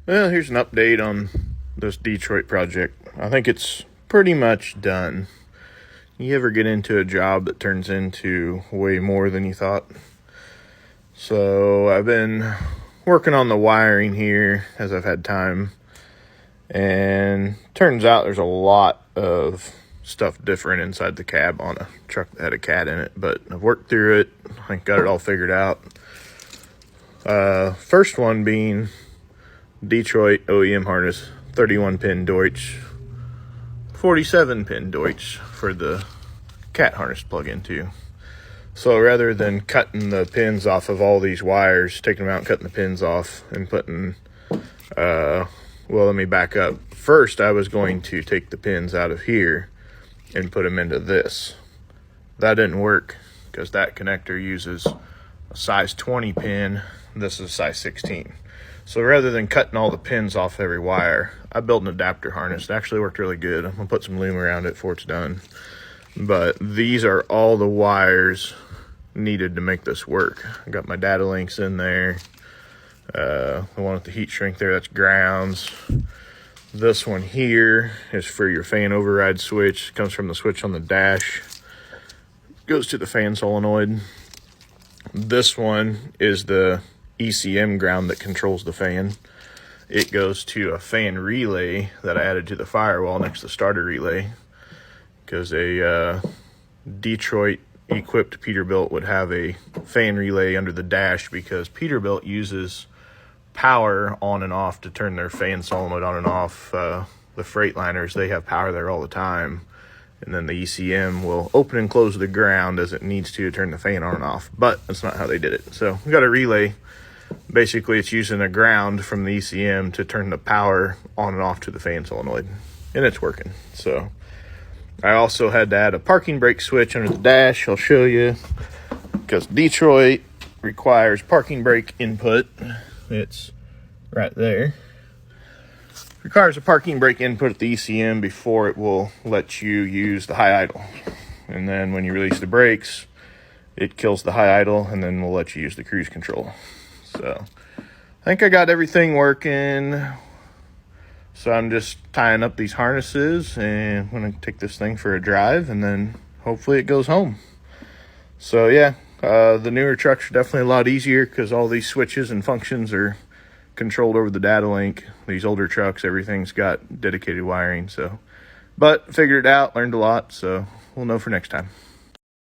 Well, here's an update on this Detroit project. I think it's pretty much done. You ever get into a job that turns into way more than you thought? So I've been working on the wiring here as I've had time, and turns out there's a lot of stuff different inside the cab on a truck that had a cat in it, but I've worked through it. I got it all figured out. First one being Detroit OEM harness, 31 pin Deutsch, 47 pin Deutsch for the cat harness to plug into. So rather than cutting the pins off of all these wires, taking them out and cutting the pins off and putting, well, let me back up. First, I was going to take the pins out of here and put them into this. That didn't work because that connector uses a size 20 pin. This is size 16. So rather than cutting all the pins off every wire, I built an adapter harness. It actually worked really good. I'm gonna put some loom around it before it's done. But these are all the wires needed to make this work. I got my data links in there. The one with the heat shrink there, that's grounds. This one here is for your fan override switch. It comes from the switch on the dash. Goes to the fan solenoid. This one is the ECM ground that controls the fan. It goes to a fan relay that I added to the firewall next to the starter relay, because a Detroit equipped Peterbilt would have a fan relay under the dash, because Peterbilt uses power on and off to turn their fan solenoid on and off. The Freightliners, they have power there all the time, and then the ECM will open and close the ground as it needs to turn the fan on and off, but that's not how they did it. So we got a relay. Basically, it's using a ground from the ECM to turn the power on and off to the fan solenoid, and it's working. So I also had to add a parking brake switch under the dash. I'll show you, because Detroit requires parking brake input. It's right there. Requires a parking brake input at the ECM before it will let you use the high idle. And then when you release the brakes, it kills the high idle, and then we'll let you use the cruise control. So I think I got everything working. So I'm just tying up these harnesses, and I'm going to take this thing for a drive, and then hopefully it goes home. So yeah, the newer trucks are definitely a lot easier because all these switches and functions are controlled over the data link. These older trucks, everything's got dedicated wiring. So, but figured it out, learned a lot, so we'll know for next time.